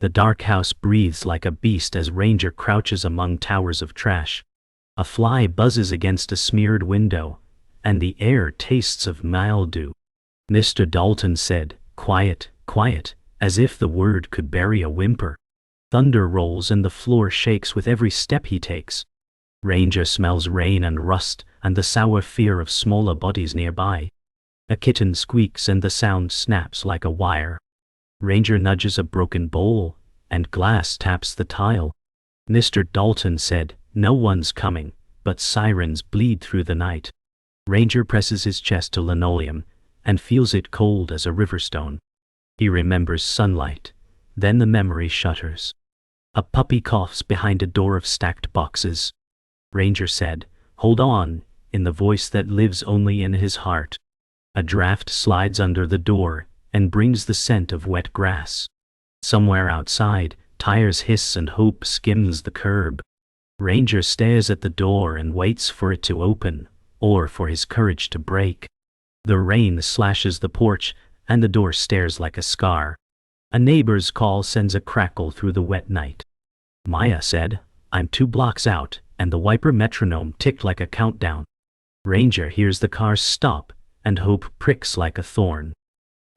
The dark house breathes like a beast as Ranger crouches among towers of trash. A fly buzzes against a smeared window, and the air tastes of mildew. Mr. Dalton said, "Quiet, quiet," as if the word could bury a whimper. Thunder rolls and the floor shakes with every step he takes. Ranger smells rain and rust and the sour fear of smaller bodies nearby. A kitten squeaks and the sound snaps like a wire. Ranger nudges a broken bowl, and glass taps the tile. Mr. Dalton said, "No one's coming," but sirens bleed through the night. Ranger presses his chest to linoleum, and feels it cold as a riverstone. He remembers sunlight, then the memory shutters. A puppy coughs behind a door of stacked boxes. Ranger said, "Hold on," in the voice that lives only in his heart. A draft slides under the door, and brings the scent of wet grass. Somewhere outside, tires hiss and hope skims the curb. Ranger stares at the door and waits for it to open, or for his courage to break. The rain slashes the porch, and the door stares like a scar. A neighbor's call sends a crackle through the wet night. Maya said, "I'm 2 blocks out," and the wiper metronome ticked like a countdown. Ranger hears the car stop, and hope pricks like a thorn.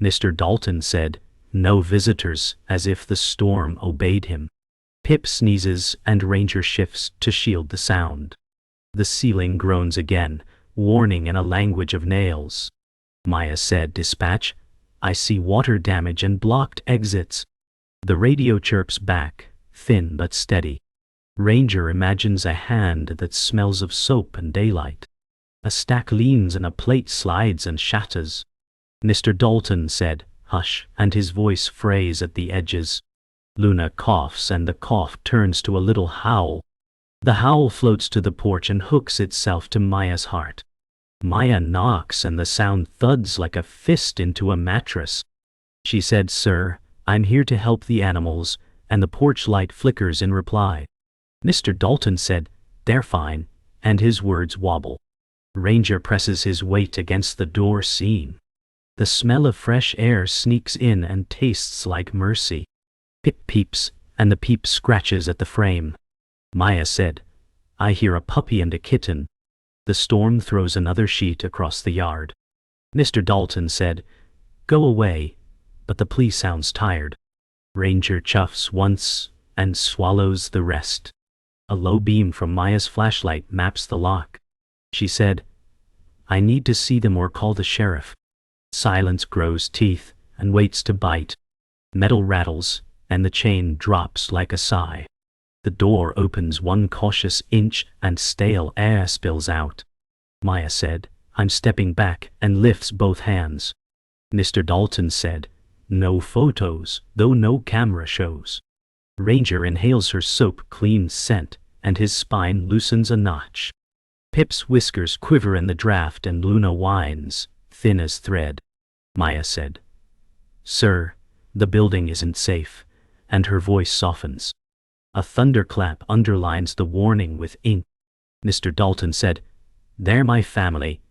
Mr. Dalton said, "No visitors," as if the storm obeyed him. Pip sneezes, and Ranger shifts to shield the sound. The ceiling groans again, warning in a language of nails. Maya said, "Dispatch, I see water damage and blocked exits." The radio chirps back, thin but steady. Ranger imagines a hand that smells of soap and daylight. A stack leans and a plate slides and shatters. Mr. Dalton said, "Hush," and his voice frays at the edges. Luna coughs and the cough turns to a little howl. The howl floats to the porch and hooks itself to Maya's heart. Maya knocks and the sound thuds like a fist into a mattress. She said, "Sir, I'm here to help the animals," and the porch light flickers in reply. Mr. Dalton said, "They're fine," and his words wobble. Ranger presses his weight against the door seam. The smell of fresh air sneaks in and tastes like mercy. Pip peeps, and the peep scratches at the frame. Maya said, "I hear a puppy and a kitten." The storm throws another sheet across the yard. Mr. Dalton said, "Go away," but the plea sounds tired. Ranger chuffs once and swallows the rest. A low beam from Maya's flashlight maps the lock. She said, "I need to see them or call the sheriff." Silence grows teeth and waits to bite. Metal rattles, and the chain drops like a sigh. The door opens 1 cautious inch and stale air spills out. Maya said, "I'm stepping back," and lifts both hands. Mr. Dalton said, "No photos, though no camera shows." Ranger inhales her soap-clean scent, and his spine loosens a notch. Pip's whiskers quiver in the draft and Luna whines, thin as thread. Maya said, "Sir, the building isn't safe," and her voice softens. A thunderclap underlines the warning with ink. Mr. Dalton said, "They're my family,"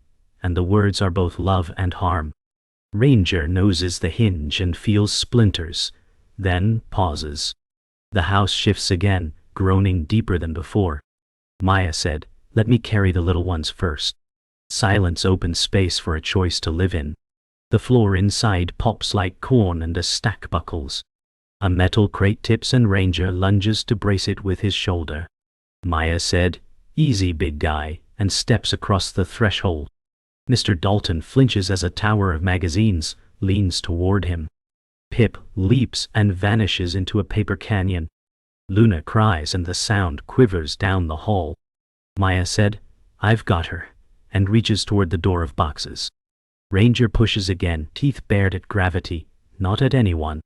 and the words are both love and harm. Ranger noses the hinge and feels splinters, then pauses. The house shifts again, groaning deeper than before. Maya said, "Let me carry the little ones first." Silence opens space for a choice to live in. The floor inside pops like corn and a stack buckles. A metal crate tips and Ranger lunges to brace it with his shoulder. Maya said, "Easy, big guy," and steps across the threshold. Mr. Dalton flinches as a tower of magazines leans toward him. Pip leaps and vanishes into a paper canyon. Luna cries and the sound quivers down the hall. Maya said, "I've got her," and reaches toward the door of boxes. Ranger pushes again, teeth bared at gravity, not at anyone.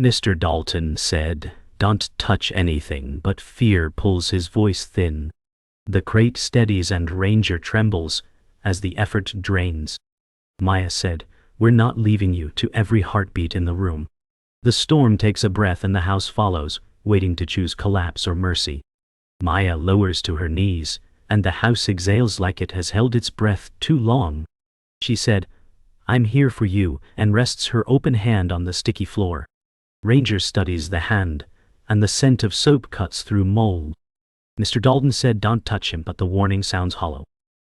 Mr. Dalton said, "Don't touch anything," but fear pulls his voice thin. The crate steadies and Ranger trembles as the effort drains. Maya said, "We're not leaving you," to every heartbeat in the room. The storm takes a breath and the house follows, waiting to choose collapse or mercy. Maya lowers to her knees, and the house exhales like it has held its breath too long. She said, "I'm here for you," and rests her open hand on the sticky floor. Ranger studies the hand, and the scent of soap cuts through mold. Mr. Dalton said don't touch him, but the warning sounds hollow.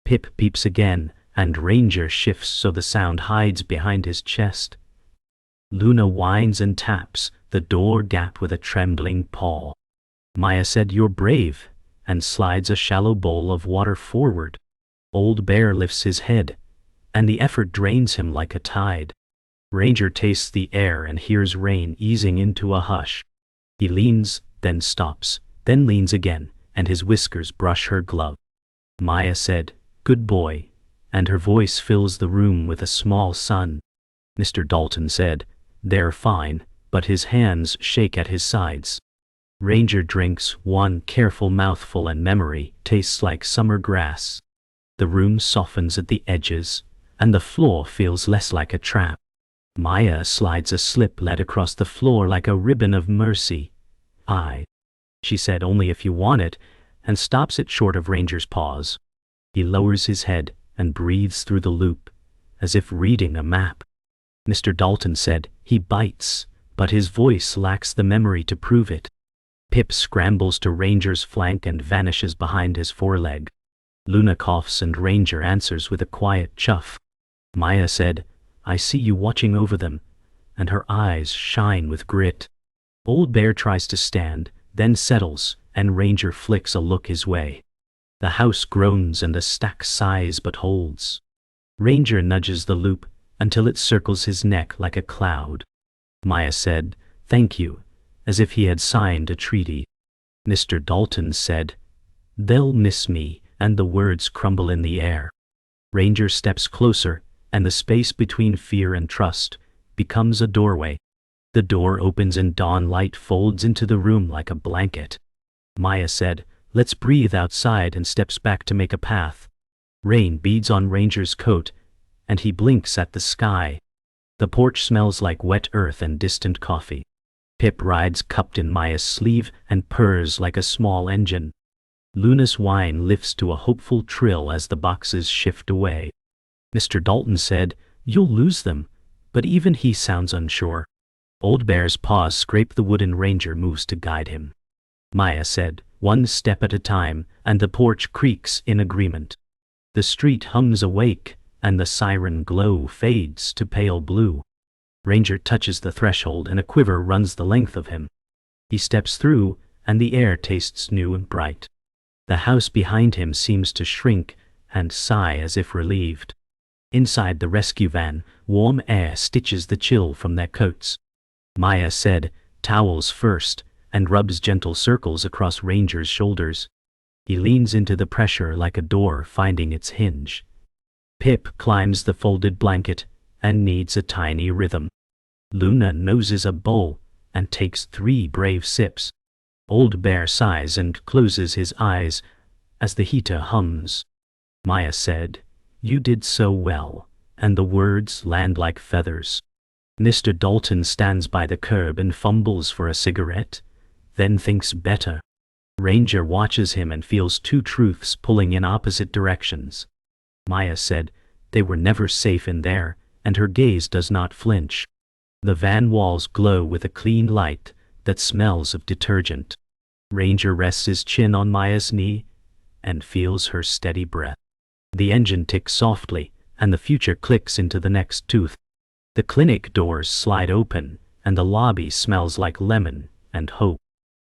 Pip peeps again, and Ranger shifts so the sound hides behind his chest. Luna whines and taps the door gap with a trembling paw. Maya said you're brave, and slides a shallow bowl of water forward. Old Bear lifts his head, and the effort drains him like a tide. Ranger tastes the air and hears rain easing into a hush. He leans, then stops, then leans again, and his whiskers brush her glove. Maya said, "Good boy," and her voice fills the room with a small sun. Mr. Dalton said, "They're fine," but his hands shake at his sides. Ranger drinks one careful mouthful and memory tastes like summer grass. The room softens at the edges, and the floor feels less like a trap. Maya slides a slip lead across the floor like a ribbon of mercy. She said, "Only if you want it," and stops it short of Ranger's paws. He lowers his head and breathes through the loop, as if reading a map. Mr. Dalton said, "He bites," but his voice lacks the memory to prove it. Pip scrambles to Ranger's flank and vanishes behind his foreleg. Luna coughs and Ranger answers with a quiet chuff. Maya said, "I see you watching over them," and her eyes shine with grit. Old Bear tries to stand, then settles, and Ranger flicks a look his way. The house groans and the stack sighs but holds. Ranger nudges the loop until it circles his neck like a cloud. Maya said, "Thank you," as if he had signed a treaty. Mr. Dalton said, "They'll miss me," and the words crumble in the air. Ranger steps closer, and the space between fear and trust becomes a doorway. The door opens and dawn light folds into the room like a blanket. Maya said, "Let's breathe outside," and steps back to make a path. Rain beads on Ranger's coat, and he blinks at the sky. The porch smells like wet earth and distant coffee. Pip rides cupped in Maya's sleeve and purrs like a small engine. Luna's whine lifts to a hopeful trill as the boxes shift away. Mr. Dalton said, "You'll lose them," but even he sounds unsure. Old Bear's paws scrape the wood and Ranger moves to guide him. Maya said, "One step at a time," and the porch creaks in agreement. The street hums awake, and the siren glow fades to pale blue. Ranger touches the threshold and a quiver runs the length of him. He steps through, and the air tastes new and bright. The house behind him seems to shrink and sigh as if relieved. Inside the rescue van, warm air stitches the chill from their coats. Maya said, "Towels first," and rubs gentle circles across Ranger's shoulders. He leans into the pressure like a door finding its hinge. Pip climbs the folded blanket and needs a tiny rhythm. Luna noses a bowl and takes 3 brave sips. Old Bear sighs and closes his eyes as the heater hums. Maya said, "You did so well," and the words land like feathers. Mr. Dalton stands by the curb and fumbles for a cigarette, then thinks better. Ranger watches him and feels 2 truths pulling in opposite directions. Maya said, "They were never safe in there," and her gaze does not flinch. The van walls glow with a clean light that smells of detergent. Ranger rests his chin on Maya's knee and feels her steady breath. The engine ticks softly, and the future clicks into the next tooth. The clinic doors slide open, and the lobby smells like lemon and hope.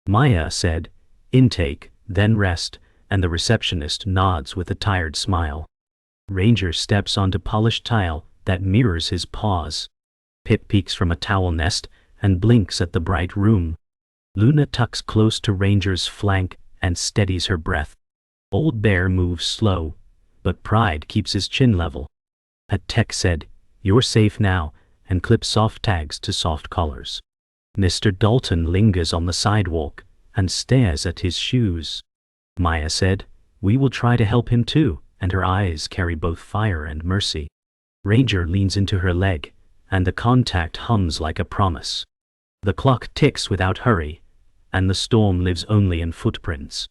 Maya said, "Intake, then rest," and the receptionist nods with a tired smile. Ranger steps onto polished tile that mirrors his paws. Pip peeks from a towel nest and blinks at the bright room. Luna tucks close to Ranger's flank and steadies her breath. Old Bear moves slow, but pride keeps his chin level. A tech said, "You're safe now," and clips soft tags to soft collars. Mr. Dalton lingers on the sidewalk and stares at his shoes. Maya said, "We will try to help him too," and her eyes carry both fire and mercy. Ranger leans into her leg, and the contact hums like a promise. The clock ticks without hurry, and the storm lives only in footprints.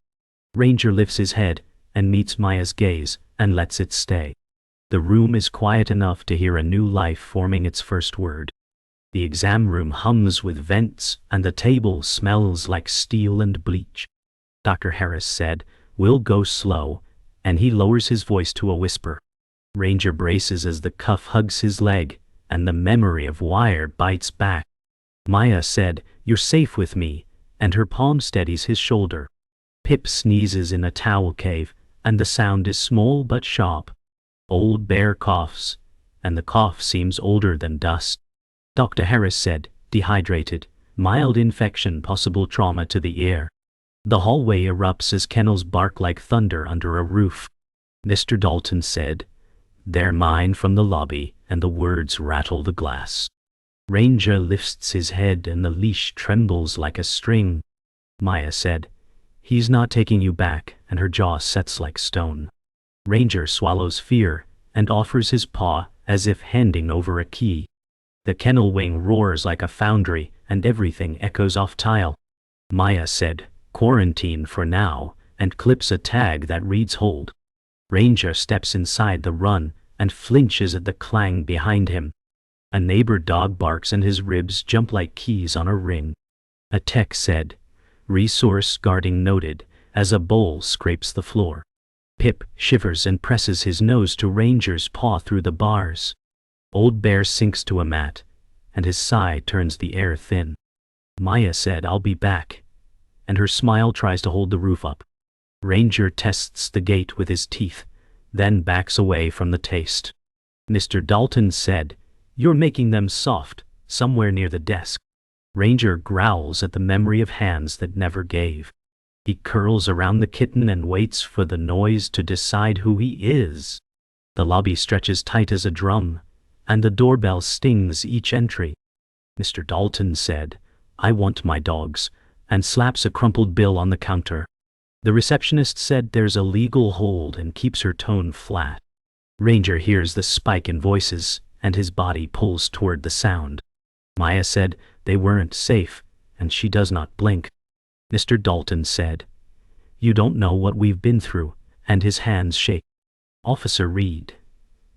Ranger lifts his head and meets Maya's gaze and lets it stay. The room is quiet enough to hear a new life forming its first word. The exam room hums with vents, and the table smells like steel and bleach. Dr. Harris said, "We'll go slow," and he lowers his voice to a whisper. Ranger braces as the cuff hugs his leg, and the memory of wire bites back. Maya said, "You're safe with me," and her palm steadies his shoulder. Pip sneezes in a towel cave, and the sound is small but sharp. Old Bear coughs, and the cough seems older than dust. Dr. Harris said, "Dehydrated, mild infection, possible trauma to the ear." The hallway erupts as kennels bark like thunder under a roof. Mr. Dalton said, "They're mine," from the lobby, and the words rattle the glass. Ranger lifts his head and the leash trembles like a string. Maya said, "He's not taking you back," and her jaw sets like stone. Ranger swallows fear and offers his paw as if handing over a key. The kennel wing roars like a foundry and everything echoes off tile. Maya said, "Quarantine for now," and clips a tag that reads "Hold." Ranger steps inside the run and flinches at the clang behind him. A neighbor dog barks and his ribs jump like keys on a ring. A tech said, "Resource guarding noted," as a bowl scrapes the floor. Pip shivers and presses his nose to Ranger's paw through the bars. Old Bear sinks to a mat, and his sigh turns the air thin. Maya said, "I'll be back," and her smile tries to hold the roof up. Ranger tests the gate with his teeth, then backs away from the taste. Mr. Dalton said, "You're making them soft," somewhere near the desk. Ranger growls at the memory of hands that never gave. He curls around the kitten and waits for the noise to decide who he is. The lobby stretches tight as a drum, and the doorbell stings each entry. Mr. Dalton said, "I want my dogs," and slaps a crumpled bill on the counter. The receptionist said there's a legal hold and keeps her tone flat. Ranger hears the spike in voices, and his body pulls toward the sound. Maya said they weren't safe, and she does not blink. Mr. Dalton said, "You don't know what we've been through," and his hands shake. Officer Reed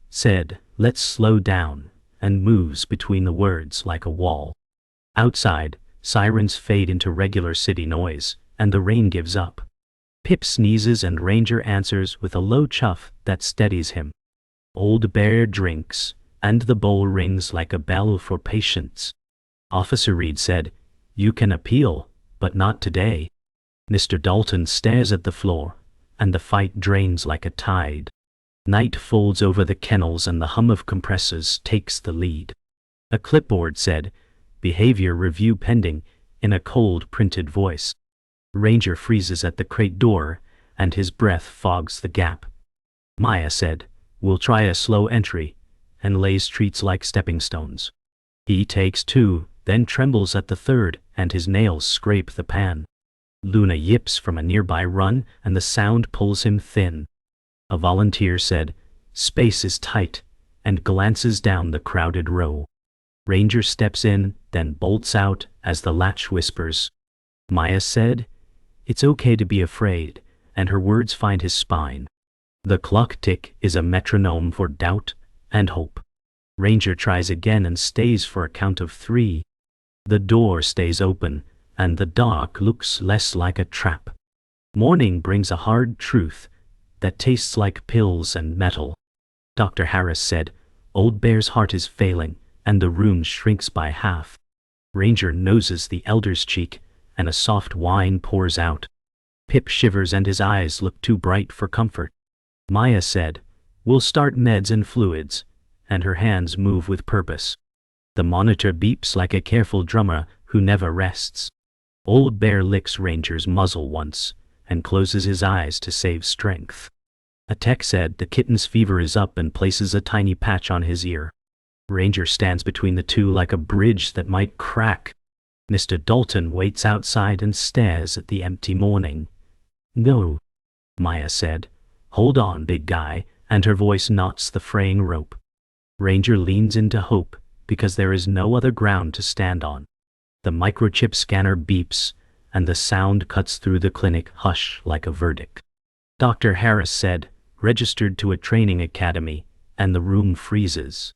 said, "Let's slow down," and moves between the words like a wall. Outside, sirens fade into regular city noise, and the rain gives up. Pip sneezes and Ranger answers with a low chuff that steadies him. Old Bear drinks, and the bowl rings like a bell for patience. Officer Reed said, "You can appeal, but not today." Mr. Dalton stares at the floor, and the fight drains like a tide. Night folds over the kennels and the hum of compressors takes the lead. A clipboard said, "Behavior review pending," in a cold printed voice. Ranger freezes at the crate door, and his breath fogs the gap. Maya said, "We'll try a slow entry," and lays treats like stepping stones. He takes two, then trembles at the third, and his nails scrape the pan. Luna yips from a nearby run, and the sound pulls him thin. A volunteer said, "Space is tight," and glances down the crowded row. Ranger steps in, then bolts out as the latch whispers. Maya said, "It's okay to be afraid," and her words find his spine. The clock tick is a metronome for doubt and hope. Ranger tries again and stays for a count of 3. The door stays open, and the dark looks less like a trap. Morning brings a hard truth that tastes like pills and metal. Dr. Harris said, "Old Bear's heart is failing," and the room shrinks by half. Ranger noses the elder's cheek, and a soft whine pours out. Pip shivers and his eyes look too bright for comfort. Maya said, "We'll start meds and fluids," and her hands move with purpose. The monitor beeps like a careful drummer who never rests. Old Bear licks Ranger's muzzle once, and closes his eyes to save strength. A tech said the kitten's fever is up and places a tiny patch on his ear. Ranger stands between the two like a bridge that might crack. Mr. Dalton waits outside and stares at the empty morning. "No," Maya said. "Hold on, big guy," and her voice knots the fraying rope. Ranger leans into hope, because there is no other ground to stand on. The microchip scanner beeps, and the sound cuts through the clinic hush like a verdict. Dr. Harris said, "Registered to a training academy," and the room freezes.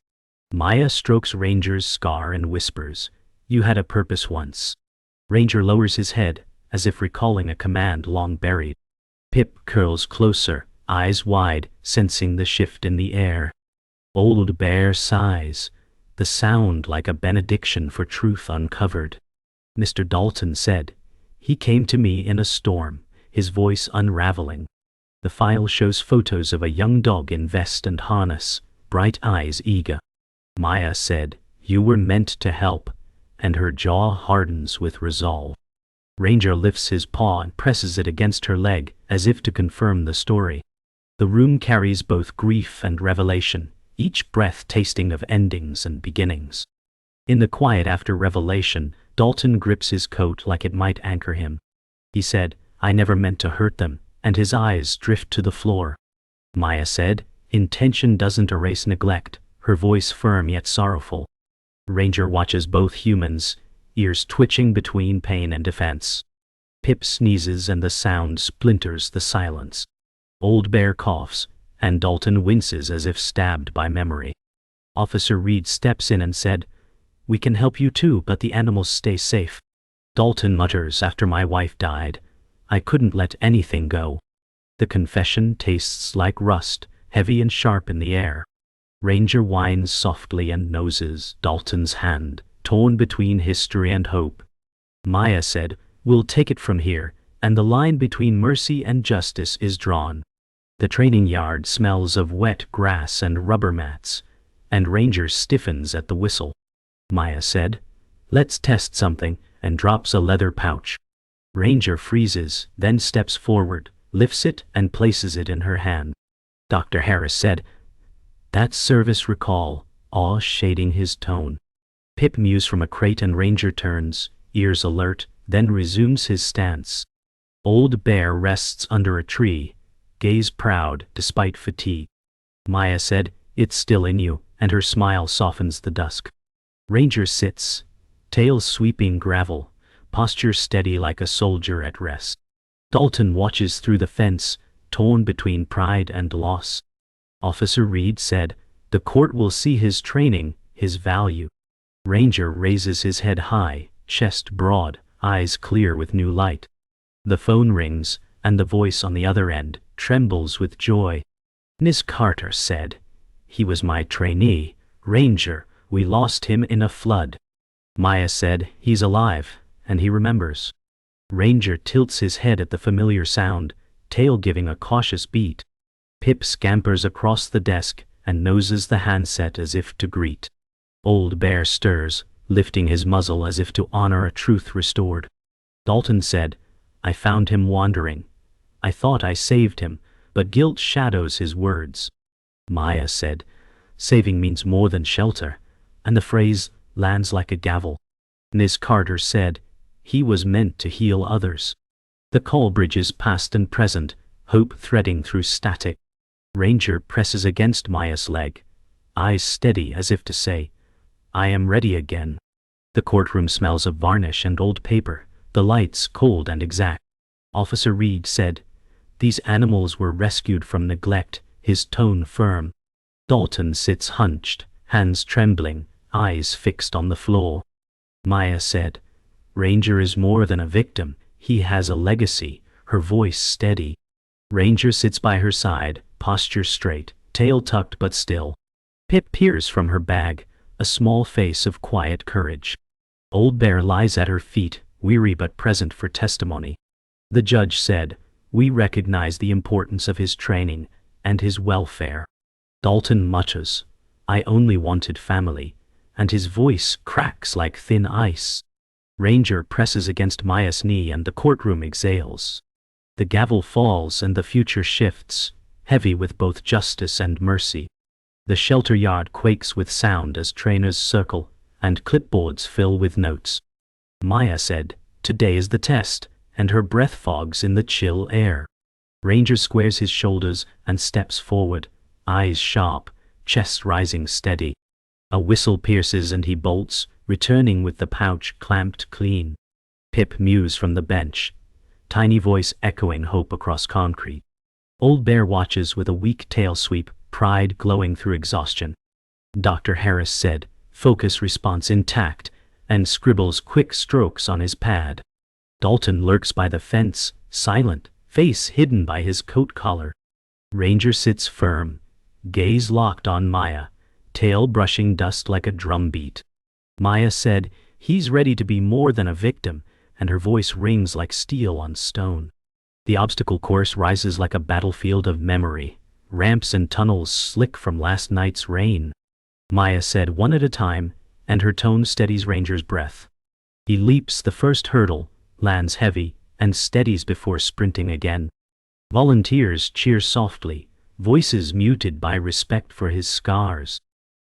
Maya strokes Ranger's scar and whispers, "You had a purpose once." Ranger lowers his head, as if recalling a command long buried. Pip curls closer, eyes wide, sensing the shift in the air. Old Bear sighs, the sound like a benediction for truth uncovered. Mr. Dalton said, "He came to me in a storm, his voice unraveling." The file shows photos of a young dog in vest and harness, bright eyes eager. Maya said, "You were meant to help," and her jaw hardens with resolve. Ranger lifts his paw and presses it against her leg, as if to confirm the story. The room carries both grief and revelation, each breath tasting of endings and beginnings. In the quiet after revelation, Dalton grips his coat like it might anchor him. He said, "I never meant to hurt them," and his eyes drift to the floor. Maya said, "Intention doesn't erase neglect," her voice firm yet sorrowful. Ranger watches both humans, ears twitching between pain and defense. Pip sneezes and the sound splinters the silence. Old Bear coughs, and Dalton winces as if stabbed by memory. Officer Reed steps in and said, "We can help you too, but the animals stay safe." Dalton mutters, "After my wife died, I couldn't let anything go." The confession tastes like rust, heavy and sharp in the air. Ranger whines softly and noses Dalton's hand, torn between history and hope. Maya said, "We'll take it from here," and the line between mercy and justice is drawn. The training yard smells of wet grass and rubber mats, and Ranger stiffens at the whistle. Maya said, "Let's test something," and drops a leather pouch. Ranger freezes, then steps forward, lifts it and places it in her hand. Dr. Harris said, "That's service recall," awe shading his tone. Pip mews from a crate and Ranger turns, ears alert, then resumes his stance. Old Bear rests under a tree, gaze proud despite fatigue. Maya said, "It's still in you," and her smile softens the dusk. Ranger sits, tail sweeping gravel, posture steady like a soldier at rest. Dalton watches through the fence, torn between pride and loss. Officer Reed said, "The court will see his training, his value." Ranger raises his head high, chest broad, eyes clear with new light. The phone rings, and the voice on the other end trembles with joy. "Miss Carter said, he was my trainee, Ranger. We lost him in a flood." Maya said, "He's alive, and he remembers." Ranger tilts his head at the familiar sound, tail giving a cautious beat. Pip scampers across the desk and noses the handset as if to greet. Old Bear stirs, lifting his muzzle as if to honor a truth restored. Dalton said, "I found him wandering. I thought I saved him, but guilt shadows his words." Maya said, "Saving means more than shelter," and the phrase lands like a gavel. Miss Carter said, "He was meant to heal others." The call bridges past and present, hope threading through static. Ranger presses against Maya's leg, eyes steady as if to say, "I am ready again." The courtroom smells of varnish and old paper, the lights cold and exact. Officer Reed said, "These animals were rescued from neglect," his tone firm. Dalton sits hunched, hands trembling, eyes fixed on the floor. Maya said, "Ranger is more than a victim, he has a legacy," her voice steady. Ranger sits by her side, posture straight, tail tucked but still. Pip peers from her bag, a small face of quiet courage. Old Bear lies at her feet, weary but present for testimony. The judge said, "We recognize the importance of his training and his welfare." Dalton mutters, "I only wanted family," and his voice cracks like thin ice. Ranger presses against Maya's knee and the courtroom exhales. The gavel falls and the future shifts, heavy with both justice and mercy. The shelter yard quakes with sound as trainers circle, and clipboards fill with notes. Maya said, "Today is the test," and her breath fogs in the chill air. Ranger squares his shoulders and steps forward, eyes sharp, chest rising steady. A whistle pierces and he bolts, returning with the pouch clamped clean. Pip mews from the bench, tiny voice echoing hope across concrete. Old Bear watches with a weak tail sweep, pride glowing through exhaustion. Dr. Harris said, focus response intact, and scribbles quick strokes on his pad. Dalton lurks by the fence, silent, face hidden by his coat collar. Ranger sits firm, gaze locked on Maya, tail brushing dust like a drumbeat. Maya said, he's ready to be more than a victim, and her voice rings like steel on stone. The obstacle course rises like a battlefield of memory, ramps and tunnels slick from last night's rain. Maya said one at a time, and her tone steadies Ranger's breath. He leaps the first hurdle, lands heavy, and steadies before sprinting again. Volunteers cheer softly, voices muted by respect for his scars.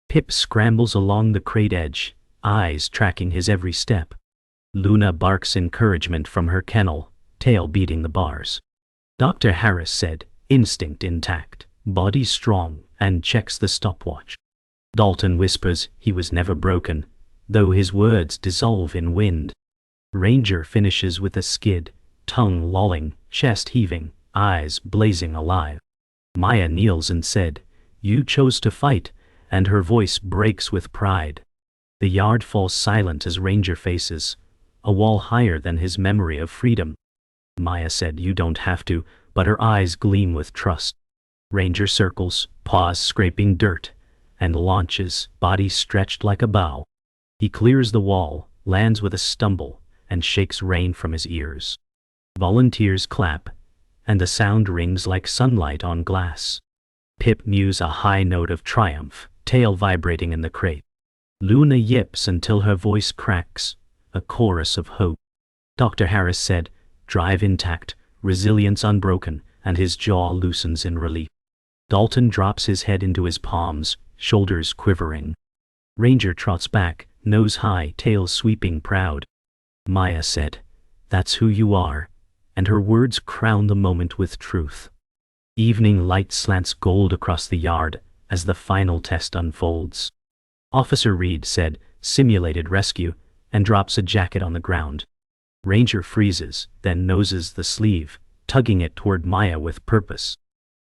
Pip scrambles along the crate edge, eyes tracking his every step. Luna barks encouragement from her kennel, tail beating the bars. Dr. Harris said, instinct intact, body strong, and checks the stopwatch. Dalton whispers he was never broken, though his words dissolve in wind. Ranger finishes with a skid, tongue lolling, chest heaving, eyes blazing alive. Maya kneels and said, you chose to fight, and her voice breaks with pride. The yard falls silent as Ranger faces, a wall higher than his memory of freedom. Maya said you don't have to, but her eyes gleam with trust. Ranger circles, paws scraping dirt, and launches, body stretched like a bow. He clears the wall, lands with a stumble, and shakes rain from his ears. Volunteers clap, and the sound rings like sunlight on glass. Pip mews a high note of triumph, tail vibrating in the crate. Luna yips until her voice cracks, a chorus of hope. Dr. Harris said, drive intact, resilience unbroken, and his jaw loosens in relief. Dalton drops his head into his palms, shoulders quivering. Ranger trots back, nose high, tail sweeping proud. Maya said, that's who you are, and her words crown the moment with truth. Evening light slants gold across the yard as the final test unfolds. Officer Reed said, simulated rescue, and drops a jacket on the ground. Ranger freezes, then noses the sleeve, tugging it toward Maya with purpose.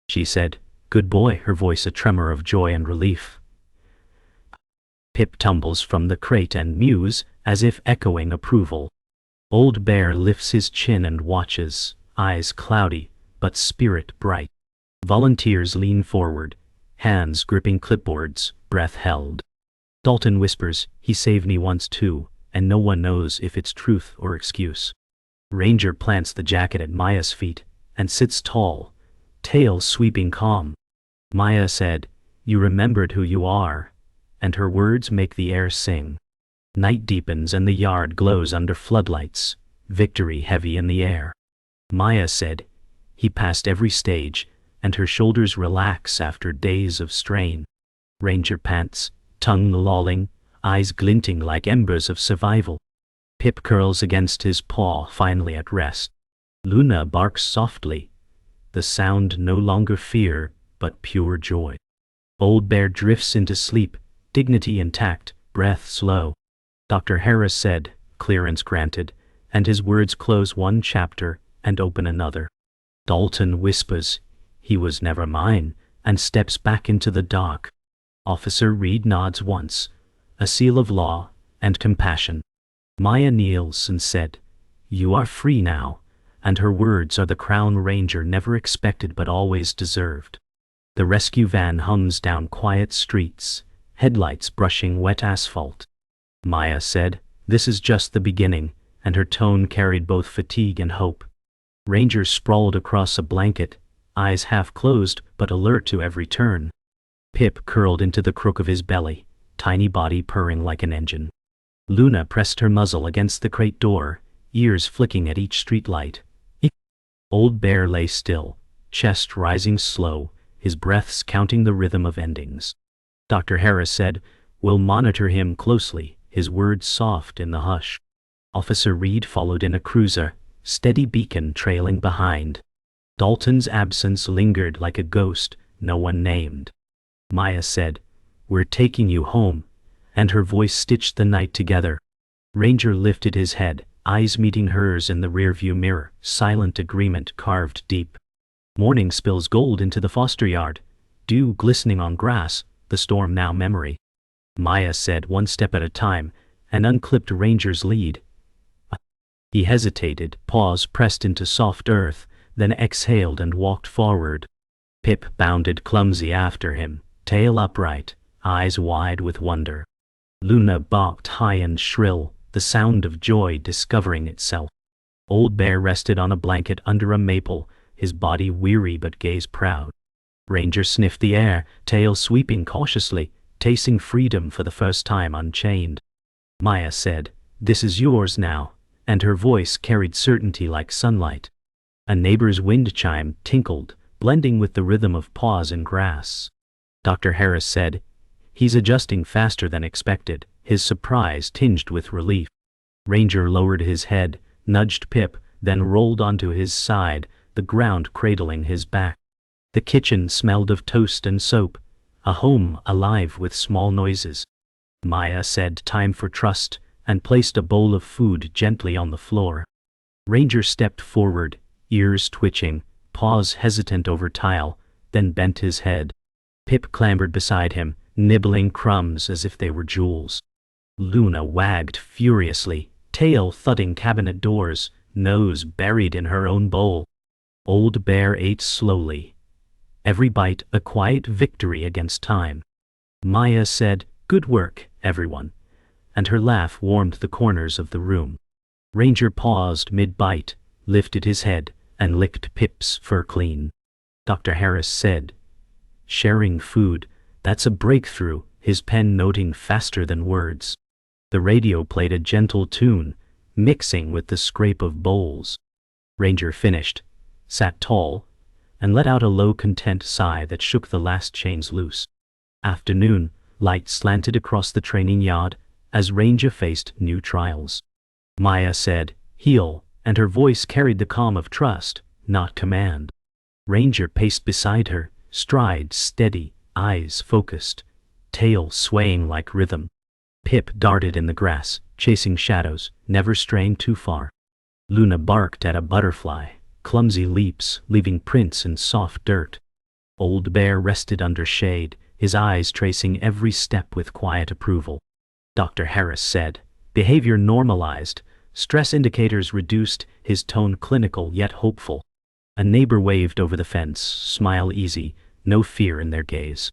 She said, good boy, her voice a tremor of joy and relief. Pip tumbles from the crate and mews, as if echoing approval. Old Bear lifts his chin and watches, eyes cloudy, but spirit bright. Volunteers lean forward, hands gripping clipboards, breath held. Dalton whispers, he saved me once too, and no one knows if it's truth or excuse. Ranger plants the jacket at Maya's feet, and sits tall, tail sweeping calm. Maya said, you remembered who you are, and her words make the air sing. Night deepens and the yard glows under floodlights, victory heavy in the air. Maya said, he passed every stage, and her shoulders relax after days of strain. Ranger pants, tongue lolling, eyes glinting like embers of survival. Pip curls against his paw, finally at rest. Luna barks softly, the sound no longer fear, but pure joy. Old Bear drifts into sleep, dignity intact, breath slow. Dr. Harris said, clearance granted, and his words close one chapter and open another. Dalton whispers, he was never mine, and steps back into the dark. Officer Reed nods once, a seal of law and compassion. Maya kneels and said, you are free now, and her words are the crown Ranger never expected but always deserved. The rescue van hums down quiet streets, headlights brushing wet asphalt. Maya said, this is just the beginning, and her tone carried both fatigue and hope. Ranger sprawled across a blanket, eyes half closed but alert to every turn. Pip curled into the crook of his belly, tiny body purring like an engine. Luna pressed her muzzle against the crate door, ears flicking at each streetlight. Old Bear lay still, chest rising slow, his breaths counting the rhythm of endings. Dr. Harris said, we'll monitor him closely, his words soft in the hush. Officer Reed followed in a cruiser, steady beacon trailing behind. Dalton's absence lingered like a ghost, no one named. Maya said, we're taking you home, and her voice stitched the night together. Ranger lifted his head, eyes meeting hers in the rearview mirror, silent agreement carved deep. Morning spills gold into the foster yard, dew glistening on grass, the storm now memory. Maya said, one step at a time, and unclipped Ranger's lead. He hesitated, paws pressed into soft earth, then exhaled and walked forward. Pip bounded clumsy after him, tail upright, eyes wide with wonder. Luna barked high and shrill, the sound of joy discovering itself. Old Bear rested on a blanket under a maple, his body weary but gaze proud. Ranger sniffed the air, tail sweeping cautiously, tasting freedom for the first time unchained. Maya said, "This is yours now," and her voice carried certainty like sunlight. A neighbor's wind chime tinkled, blending with the rhythm of paws in grass. Dr. Harris said, "He's adjusting faster than expected," his surprise tinged with relief. Ranger lowered his head, nudged Pip, then rolled onto his side, the ground cradling his back. The kitchen smelled of toast and soap, a home alive with small noises. Maya said, "Time for trust," and placed a bowl of food gently on the floor. Ranger stepped forward, ears twitching, paws hesitant over tile, then bent his head. Pip clambered beside him, nibbling crumbs as if they were jewels. Luna wagged furiously, tail thudding cabinet doors, nose buried in her own bowl. Old Bear ate slowly, every bite a quiet victory against time. Maya said, "Good work, everyone," and her laugh warmed the corners of the room. Ranger paused mid-bite, lifted his head, and licked Pip's fur clean. Dr. Harris said, "Sharing food, that's a breakthrough," his pen noting faster than words. The radio played a gentle tune, mixing with the scrape of bowls. Ranger finished, sat tall, and let out a low content sigh that shook the last chains loose. Afternoon, light slanted across the training yard as Ranger faced new trials. Maya said, "Heel," and her voice carried the calm of trust, not command. Ranger paced beside her, stride steady, eyes focused, tail swaying like rhythm. Pip darted in the grass, chasing shadows, never straying too far. Luna barked at a butterfly, clumsy leaps leaving prints in soft dirt. Old Bear rested under shade, his eyes tracing every step with quiet approval. Dr. Harris said, "Behavior normalized, stress indicators reduced," his tone clinical yet hopeful. A neighbor waved over the fence, smile easy, no fear in their gaze.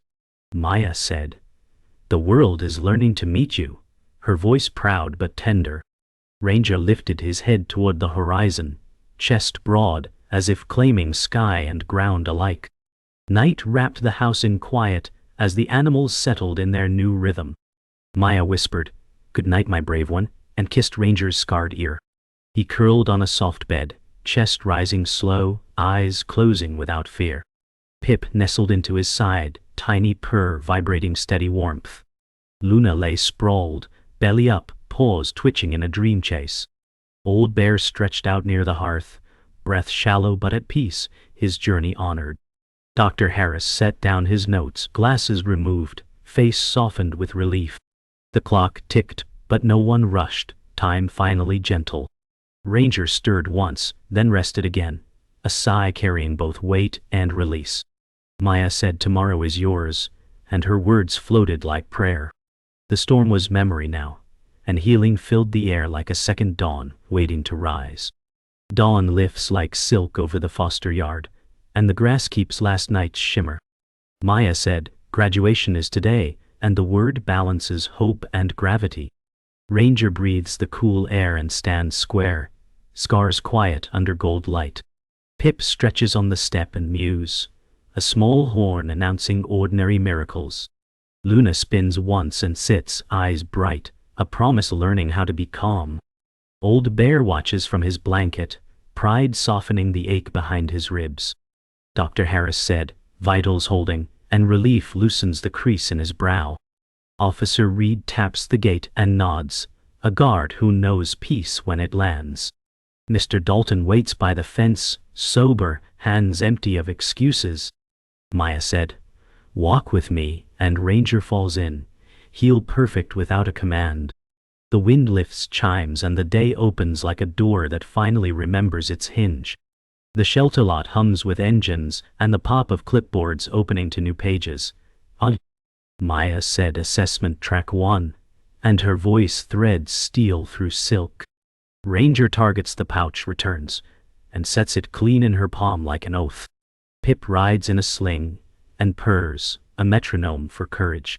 Maya said, "The world is learning to meet you," her voice proud but tender. Ranger lifted his head toward the horizon, chest broad, as if claiming sky and ground alike. Night wrapped the house in quiet as the animals settled in their new rhythm. Maya whispered, "Good night, my brave one," and kissed Ranger's scarred ear. He curled on a soft bed, chest rising slow, eyes closing without fear. Pip nestled into his side, tiny purr vibrating steady warmth. Luna lay sprawled, belly up, paws twitching in a dream chase. Old Bear stretched out near the hearth, breath shallow but at peace, his journey honored. Dr. Harris set down his notes, glasses removed, face softened with relief. The clock ticked, but no one rushed, time finally gentle. Ranger stirred once, then rested again, a sigh carrying both weight and release. Maya said, "Tomorrow is yours," and her words floated like prayer. The storm was memory now, and healing filled the air like a second dawn, waiting to rise. Dawn lifts like silk over the foster yard, and the grass keeps last night's shimmer. Maya said, "Graduation is today," and the word balances hope and gravity. Ranger breathes the cool air and stands square, scars quiet under gold light. Pip stretches on the step and mews, a small horn announcing ordinary miracles. Luna spins once and sits, eyes bright, a promise learning how to be calm. Old Bear watches from his blanket, pride softening the ache behind his ribs. Dr. Harris said, "Vitals holding," and relief loosens the crease in his brow. Officer Reed taps the gate and nods, a guard who knows peace when it lands. Mr. Dalton waits by the fence, sober, hands empty of excuses. Maya said, "Walk with me," and Ranger falls in, heel perfect without a command. The wind lifts chimes and the day opens like a door that finally remembers its hinge. The shelter lot hums with engines and the pop of clipboards opening to new pages. Maya said assessment track 1, and her voice threads steel through silk. Ranger targets the pouch, returns, and sets it clean in her palm like an oath. Pip rides in a sling, and purrs, a metronome for courage.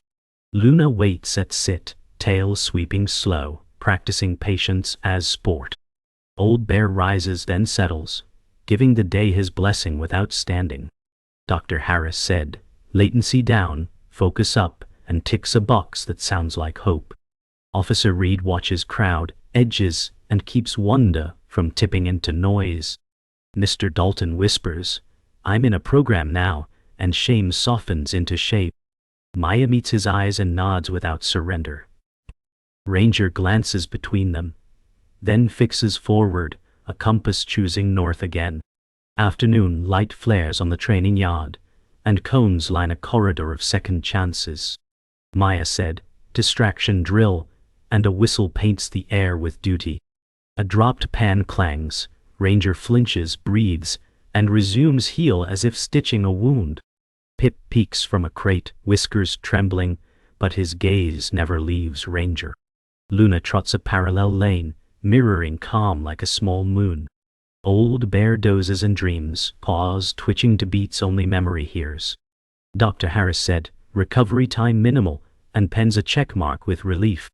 Luna waits at sit, tail sweeping slow, practicing patience as sport. Old Bear rises then settles, giving the day his blessing without standing. Dr. Harris said, latency down, focus up, and ticks a box that sounds like hope. Officer Reed watches crowd, edges, and keeps wonder from tipping into noise. Mr. Dalton whispers, I'm in a program now, and shame softens into shape. Maya meets his eyes and nods without surrender. Ranger glances between them, then fixes forward, a compass choosing north again. Afternoon light flares on the training yard, and cones line a corridor of second chances. Maya said, distraction drill, and a whistle paints the air with duty. A dropped pan clangs, Ranger flinches, breathes, and resumes heel as if stitching a wound. Pip peeks from a crate, whiskers trembling, but his gaze never leaves Ranger. Luna trots a parallel lane, mirroring calm like a small moon. Old Bear dozes and dreams, paws twitching to beats only memory hears. Dr. Harris said, recovery time minimal, and pens a check mark with relief.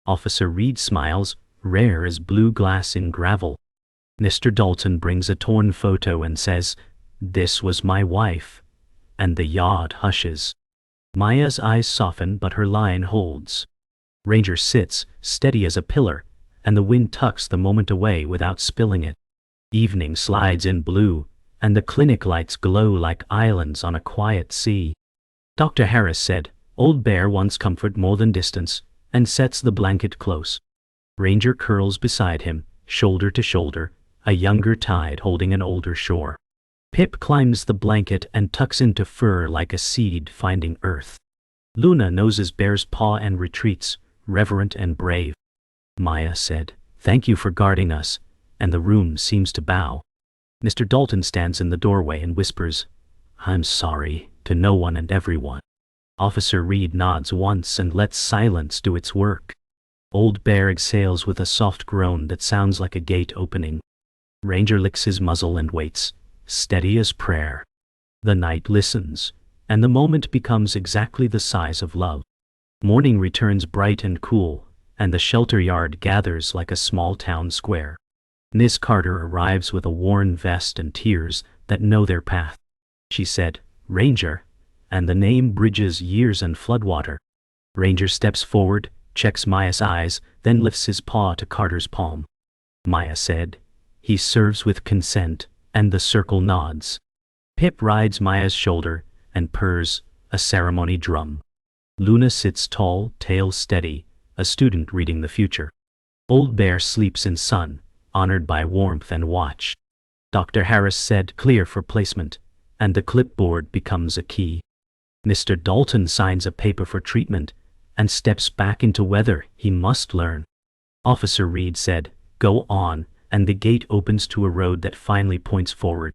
Officer Reed smiles, rare as blue glass in gravel. Mr. Dalton brings a torn photo and says, this was my wife. And the yard hushes. Maya's eyes soften, but her line holds. Ranger sits, steady as a pillar, and the wind tucks the moment away without spilling it. Evening slides in blue, and the clinic lights glow like islands on a quiet sea. Dr. Harris said, Old Bear wants comfort more than distance, and sets the blanket close. Ranger curls beside him, shoulder to shoulder, a younger tide holding an older shore. Pip climbs the blanket and tucks into fur like a seed finding earth. Luna noses Bear's paw and retreats, reverent and brave. Maya said, thank you for guarding us, and the room seems to bow. Mr. Dalton stands in the doorway and whispers, I'm sorry, to no one and everyone. Officer Reed nods once and lets silence do its work. Old Bear exhales with a soft groan that sounds like a gate opening. Ranger licks his muzzle and waits, steady as prayer. The night listens, and the moment becomes exactly the size of love. Morning returns bright and cool, and the shelter yard gathers like a small town square. Miss Carter arrives with a worn vest and tears that know their path. She said, Ranger, and the name bridges years and floodwater. Ranger steps forward, checks Maya's eyes, then lifts his paw to Carter's palm. Maya said, he serves with consent, and the circle nods. Pip rides Maya's shoulder and purrs, a ceremony drum. Luna sits tall, tail steady, a student reading the future. Old Bear sleeps in sun, honored by warmth and watch. Dr. Harris said, clear for placement, and the clipboard becomes a key. Mr. Dalton signs a paper for treatment and steps back into whether he must learn. Officer Reed said, go on, and the gate opens to a road that finally points forward.